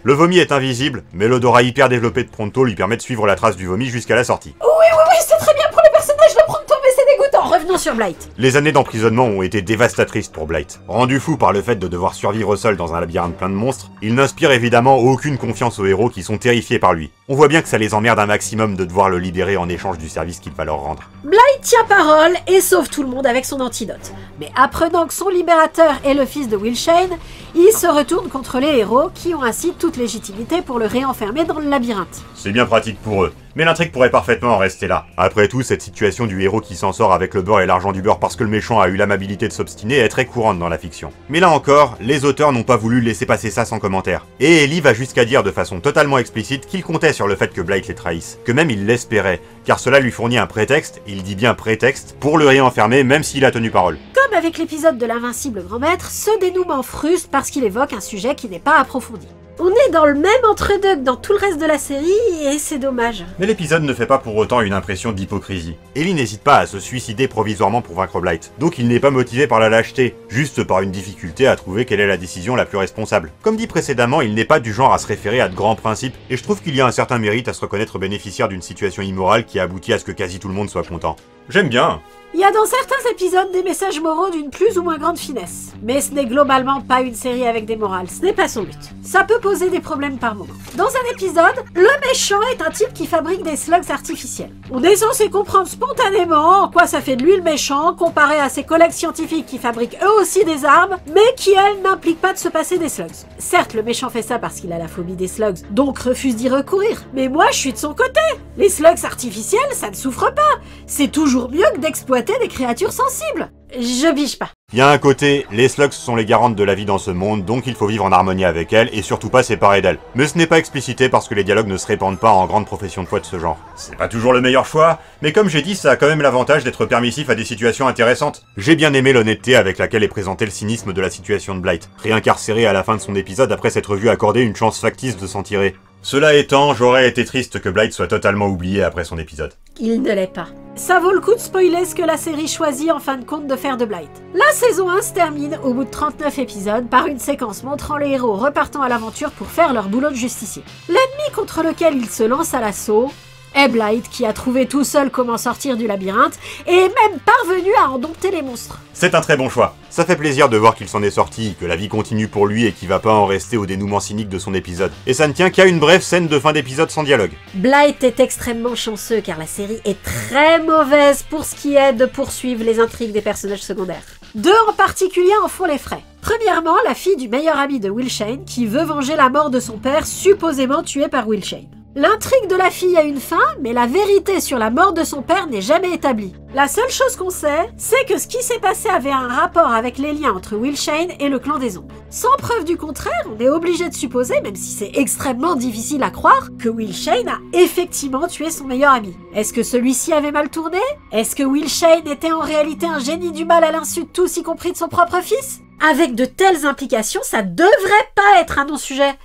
Le vomi est invisible, mais l'odorat hyper développé de Pronto lui permet de suivre la trace du vomi jusqu'à la sortie. Oui, c'est très bien pour les personnages de Pronto, mais c'est dégoûtant. Revenons sur Blight. Les années d'emprisonnement ont été dévastatrices pour Blight. Rendu fou par le fait de devoir survivre seul dans un labyrinthe plein de monstres, il n'inspire évidemment aucune confiance aux héros qui sont terrifiés par lui. On voit bien que ça les emmerde un maximum de devoir le libérer en échange du service qu'il va leur rendre. Blight tient parole et sauve tout le monde avec son antidote. Mais apprenant que son libérateur est le fils de Will Shane, il se retourne contre les héros qui ont ainsi toute légitimité pour le réenfermer dans le labyrinthe. C'est bien pratique pour eux, mais l'intrigue pourrait parfaitement en rester là. Après tout, cette situation du héros qui s'en sort avec le beurre et l'argent du beurre parce que le méchant a eu l'amabilité de s'obstiner est très courante dans la fiction. Mais là encore, les auteurs n'ont pas voulu laisser passer ça sans commentaire. Et Ellie va jusqu'à dire de façon totalement explicite qu'il comptait sur le fait que Blight les trahisse, que même il l'espérait, car cela lui fournit un prétexte, il dit bien prétexte, pour le réenfermer même s'il a tenu parole. Comme avec l'épisode de l'invincible grand maître, ce dénouement frustre parce qu'il évoque un sujet qui n'est pas approfondi. On est dans le même entre-deux que dans tout le reste de la série, et c'est dommage. Mais l'épisode ne fait pas pour autant une impression d'hypocrisie. Ellie n'hésite pas à se suicider provisoirement pour vaincre Blight, donc il n'est pas motivé par la lâcheté, juste par une difficulté à trouver quelle est la décision la plus responsable. Comme dit précédemment, il n'est pas du genre à se référer à de grands principes, et je trouve qu'il y a un certain mérite à se reconnaître bénéficiaire d'une situation immorale qui aboutit à ce que quasi tout le monde soit content. J'aime bien. Il y a dans certains épisodes des messages moraux d'une plus ou moins grande finesse. Mais ce n'est globalement pas une série avec des morales, ce n'est pas son but. Ça peut poser des problèmes par moment. Dans un épisode, le méchant est un type qui fabrique des slugs artificiels. On est censé comprendre spontanément en quoi ça fait de lui le méchant, comparé à ses collègues scientifiques qui fabriquent eux aussi des armes, mais qui elles n'impliquent pas de se passer des slugs. Certes, le méchant fait ça parce qu'il a la phobie des slugs, donc refuse d'y recourir. Mais moi, je suis de son côté. Les slugs artificiels, ça ne souffre pas. C'est toujours toujours mieux que d'exploiter des créatures sensibles. Je biche pas. Il y a un côté, les slugs sont les garantes de la vie dans ce monde, donc il faut vivre en harmonie avec elles et surtout pas séparer d'elles. Mais ce n'est pas explicité parce que les dialogues ne se répandent pas en grande profession de foi de ce genre. C'est pas toujours le meilleur choix, mais comme j'ai dit, ça a quand même l'avantage d'être permissif à des situations intéressantes. J'ai bien aimé l'honnêteté avec laquelle est présenté le cynisme de la situation de Blight, réincarcéré à la fin de son épisode après s'être vu accorder une chance factice de s'en tirer. Cela étant, j'aurais été triste que Blight soit totalement oublié après son épisode. Il ne l'est pas. Ça vaut le coup de spoiler ce que la série choisit en fin de compte de faire de Blight. La saison 1 se termine, au bout de 39 épisodes, par une séquence montrant les héros repartant à l'aventure pour faire leur boulot de justicier. L'ennemi contre lequel ils se lancent à l'assaut est Blight, qui a trouvé tout seul comment sortir du labyrinthe et est même parvenu à en dompter les monstres. C'est un très bon choix. Ça fait plaisir de voir qu'il s'en est sorti, que la vie continue pour lui et qu'il va pas en rester au dénouement cynique de son épisode. Et ça ne tient qu'à une brève scène de fin d'épisode sans dialogue. Blight est extrêmement chanceux car la série est très mauvaise pour ce qui est de poursuivre les intrigues des personnages secondaires. Deux en particulier en font les frais. Premièrement, la fille du meilleur ami de Will Shane qui veut venger la mort de son père supposément tué par Will Shane. L'intrigue de la fille a une fin, mais la vérité sur la mort de son père n'est jamais établie. La seule chose qu'on sait, c'est que ce qui s'est passé avait un rapport avec les liens entre Will Shane et le clan des ombres. Sans preuve du contraire, on est obligé de supposer, même si c'est extrêmement difficile à croire, que Will Shane a effectivement tué son meilleur ami. Est-ce que celui-ci avait mal tourné? Est-ce que Will Shane était en réalité un génie du mal à l'insu de tous, y compris de son propre fils? Avec de telles implications, ça devrait pas être un non-sujet.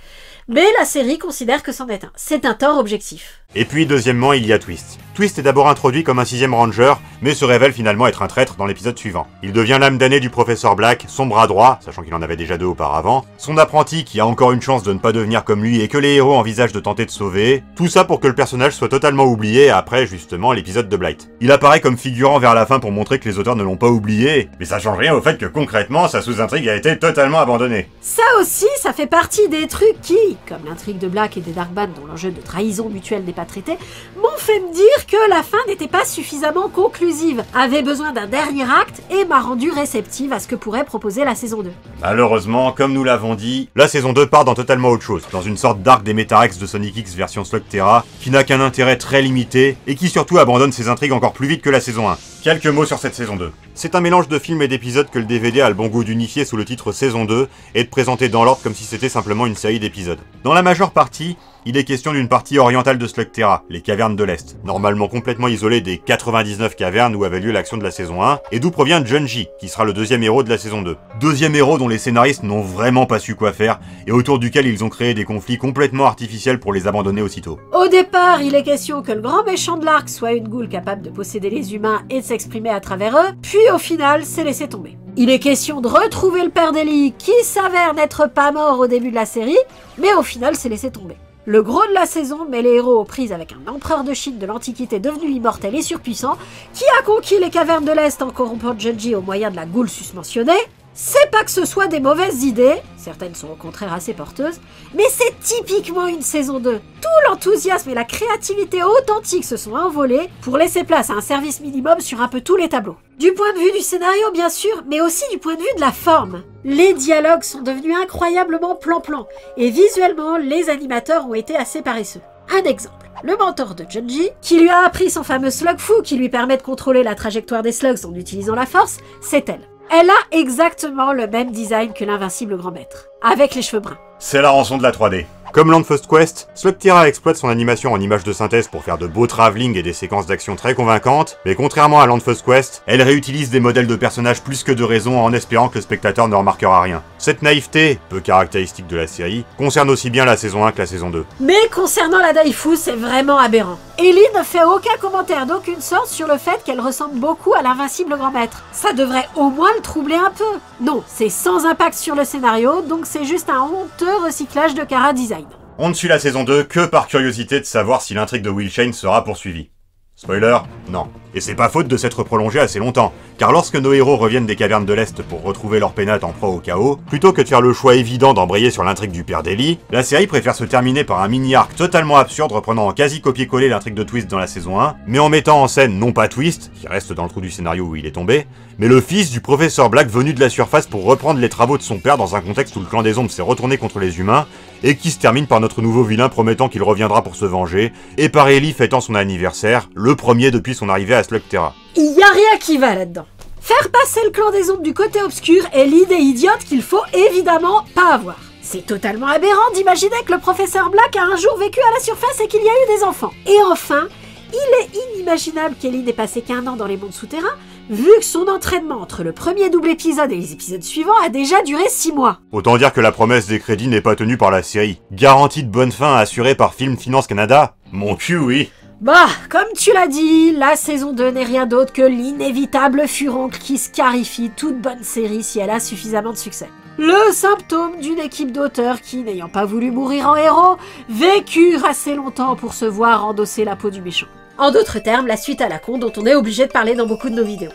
Mais la série considère que c'en est un. C'est un tort objectif. Et puis deuxièmement, il y a Twist. Twist est d'abord introduit comme un 6ème Ranger, mais se révèle finalement être un traître dans l'épisode suivant. Il devient l'âme damnée du professeur Black, son bras droit, sachant qu'il en avait déjà 2 auparavant, son apprenti qui a encore une chance de ne pas devenir comme lui et que les héros envisagent de tenter de sauver, tout ça pour que le personnage soit totalement oublié après justement l'épisode de Blight. Il apparaît comme figurant vers la fin pour montrer que les auteurs ne l'ont pas oublié, mais ça change rien au fait que concrètement sa sous-intrigue a été totalement abandonnée. Ça aussi, ça fait partie des trucs qui, comme l'intrigue de Black et des Darkban dont l'enjeu de trahison mutuelle n'est pas traité, m'ont fait me dire que la fin n'était pas suffisamment conclusive, avait besoin d'un dernier acte et m'a rendu réceptive à ce que pourrait proposer la saison 2. Malheureusement, comme nous l'avons dit, la saison 2 part dans totalement autre chose, dans une sorte d'arc des Metarex de Sonic X version Slugterra, qui n'a qu'un intérêt très limité, et qui surtout abandonne ses intrigues encore plus vite que la saison 1. Quelques mots sur cette saison 2. C'est un mélange de films et d'épisodes que le DVD a le bon goût d'unifier sous le titre saison 2, et de présenter dans l'ordre comme si c'était simplement une série d'épisodes. Dans la majeure partie, il est question d'une partie orientale de Slugterra, les cavernes de l'Est, normalement complètement isolées des 99 cavernes où avait lieu l'action de la saison 1, et d'où provient Junji, qui sera le deuxième héros de la saison 2. Deuxième héros dont les scénaristes n'ont vraiment pas su quoi faire, et autour duquel ils ont créé des conflits complètement artificiels pour les abandonner aussitôt. Au départ, il est question que le grand méchant de l'arc soit une goule capable de posséder les humains et de s'exprimer à travers eux, puis au final, c'est laissé tomber. Il est question de retrouver le père d'Ellie, qui s'avère n'être pas mort au début de la série, mais au final, c'est laissé tomber. Le gros de la saison met les héros aux prises avec un empereur de Chine de l'Antiquité devenu immortel et surpuissant, qui a conquis les cavernes de l'Est en corrompant Junji au moyen de la goule susmentionnée. C'est pas que ce soit des mauvaises idées, certaines sont au contraire assez porteuses, mais c'est typiquement une saison 2. Tout l'enthousiasme et la créativité authentique se sont envolés pour laisser place à un service minimum sur un peu tous les tableaux. Du point de vue du scénario bien sûr, mais aussi du point de vue de la forme. Les dialogues sont devenus incroyablement plan-plan, et visuellement, les animateurs ont été assez paresseux. Un exemple. Le mentor de Junji, qui lui a appris son fameux slug fou qui lui permet de contrôler la trajectoire des slugs en utilisant la force, c'est elle. Elle a exactement le même design que l'invincible grand maître, avec les cheveux bruns. C'est la rançon de la 3D. Comme Land First Quest, Slugterra exploite son animation en images de synthèse pour faire de beaux travelling et des séquences d'action très convaincantes, mais contrairement à Land First Quest, elle réutilise des modèles de personnages plus que de raison en espérant que le spectateur ne remarquera rien. Cette naïveté, peu caractéristique de la série, concerne aussi bien la saison 1 que la saison 2. Mais concernant la Daifu, c'est vraiment aberrant. Ellie ne fait aucun commentaire d'aucune sorte sur le fait qu'elle ressemble beaucoup à l'invincible grand maître. Ça devrait au moins le troubler un peu. Non, c'est sans impact sur le scénario, donc c'est juste un honteux recyclage de Kara Design. On ne suit la saison 2 que par curiosité de savoir si l'intrigue de Will Shane sera poursuivie. Spoiler, non. Et c'est pas faute de s'être prolongé assez longtemps, car lorsque nos héros reviennent des cavernes de l'Est pour retrouver leur pénate en proie au chaos, plutôt que de faire le choix évident d'embrayer sur l'intrigue du père d'Ellie, la série préfère se terminer par un mini-arc totalement absurde reprenant en quasi copier-coller l'intrigue de Twist dans la saison 1, mais en mettant en scène non pas Twist, qui reste dans le trou du scénario où il est tombé, mais le fils du professeur Black venu de la surface pour reprendre les travaux de son père dans un contexte où le clan des ombres s'est retourné contre les humains, et qui se termine par notre nouveau vilain promettant qu'il reviendra pour se venger, et par Ellie fêtant son anniversaire, le premier depuis son arrivée à Slugterra. Il y a rien qui va là-dedans. Faire passer le clan des ombres du côté obscur est l'idée idiote qu'il faut évidemment pas avoir. C'est totalement aberrant d'imaginer que le professeur Black a un jour vécu à la surface et qu'il y a eu des enfants. Et enfin, il est inimaginable qu'Ellie n'ait passé qu'1 an dans les mondes souterrains, vu que son entraînement entre le premier double épisode et les épisodes suivants a déjà duré 6 mois. Autant dire que la promesse des crédits n'est pas tenue par la série. Garantie de bonne fin assurée par Film Finance Canada. Mon cul, oui. Bah, comme tu l'as dit, la saison 2 n'est rien d'autre que l'inévitable furoncle qui scarifie toute bonne série si elle a suffisamment de succès. Le symptôme d'une équipe d'auteurs qui, n'ayant pas voulu mourir en héros, vécurent assez longtemps pour se voir endosser la peau du méchant. En d'autres termes, la suite à la con dont on est obligé de parler dans beaucoup de nos vidéos.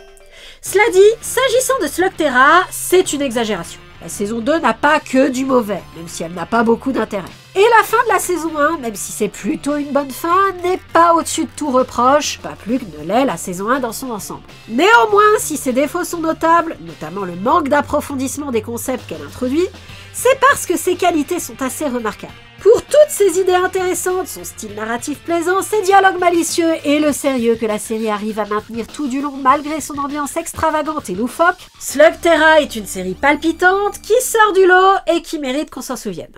Cela dit, s'agissant de Slugterra, c'est une exagération. La saison 2 n'a pas que du mauvais, même si elle n'a pas beaucoup d'intérêt. Et la fin de la saison 1, même si c'est plutôt une bonne fin, n'est pas au-dessus de tout reproche, pas plus que ne l'est la saison 1 dans son ensemble. Néanmoins, si ses défauts sont notables, notamment le manque d'approfondissement des concepts qu'elle introduit, c'est parce que ses qualités sont assez remarquables. Pour toutes ses idées intéressantes, son style narratif plaisant, ses dialogues malicieux et le sérieux que la série arrive à maintenir tout du long malgré son ambiance extravagante et loufoque, Slugterra est une série palpitante qui sort du lot et qui mérite qu'on s'en souvienne.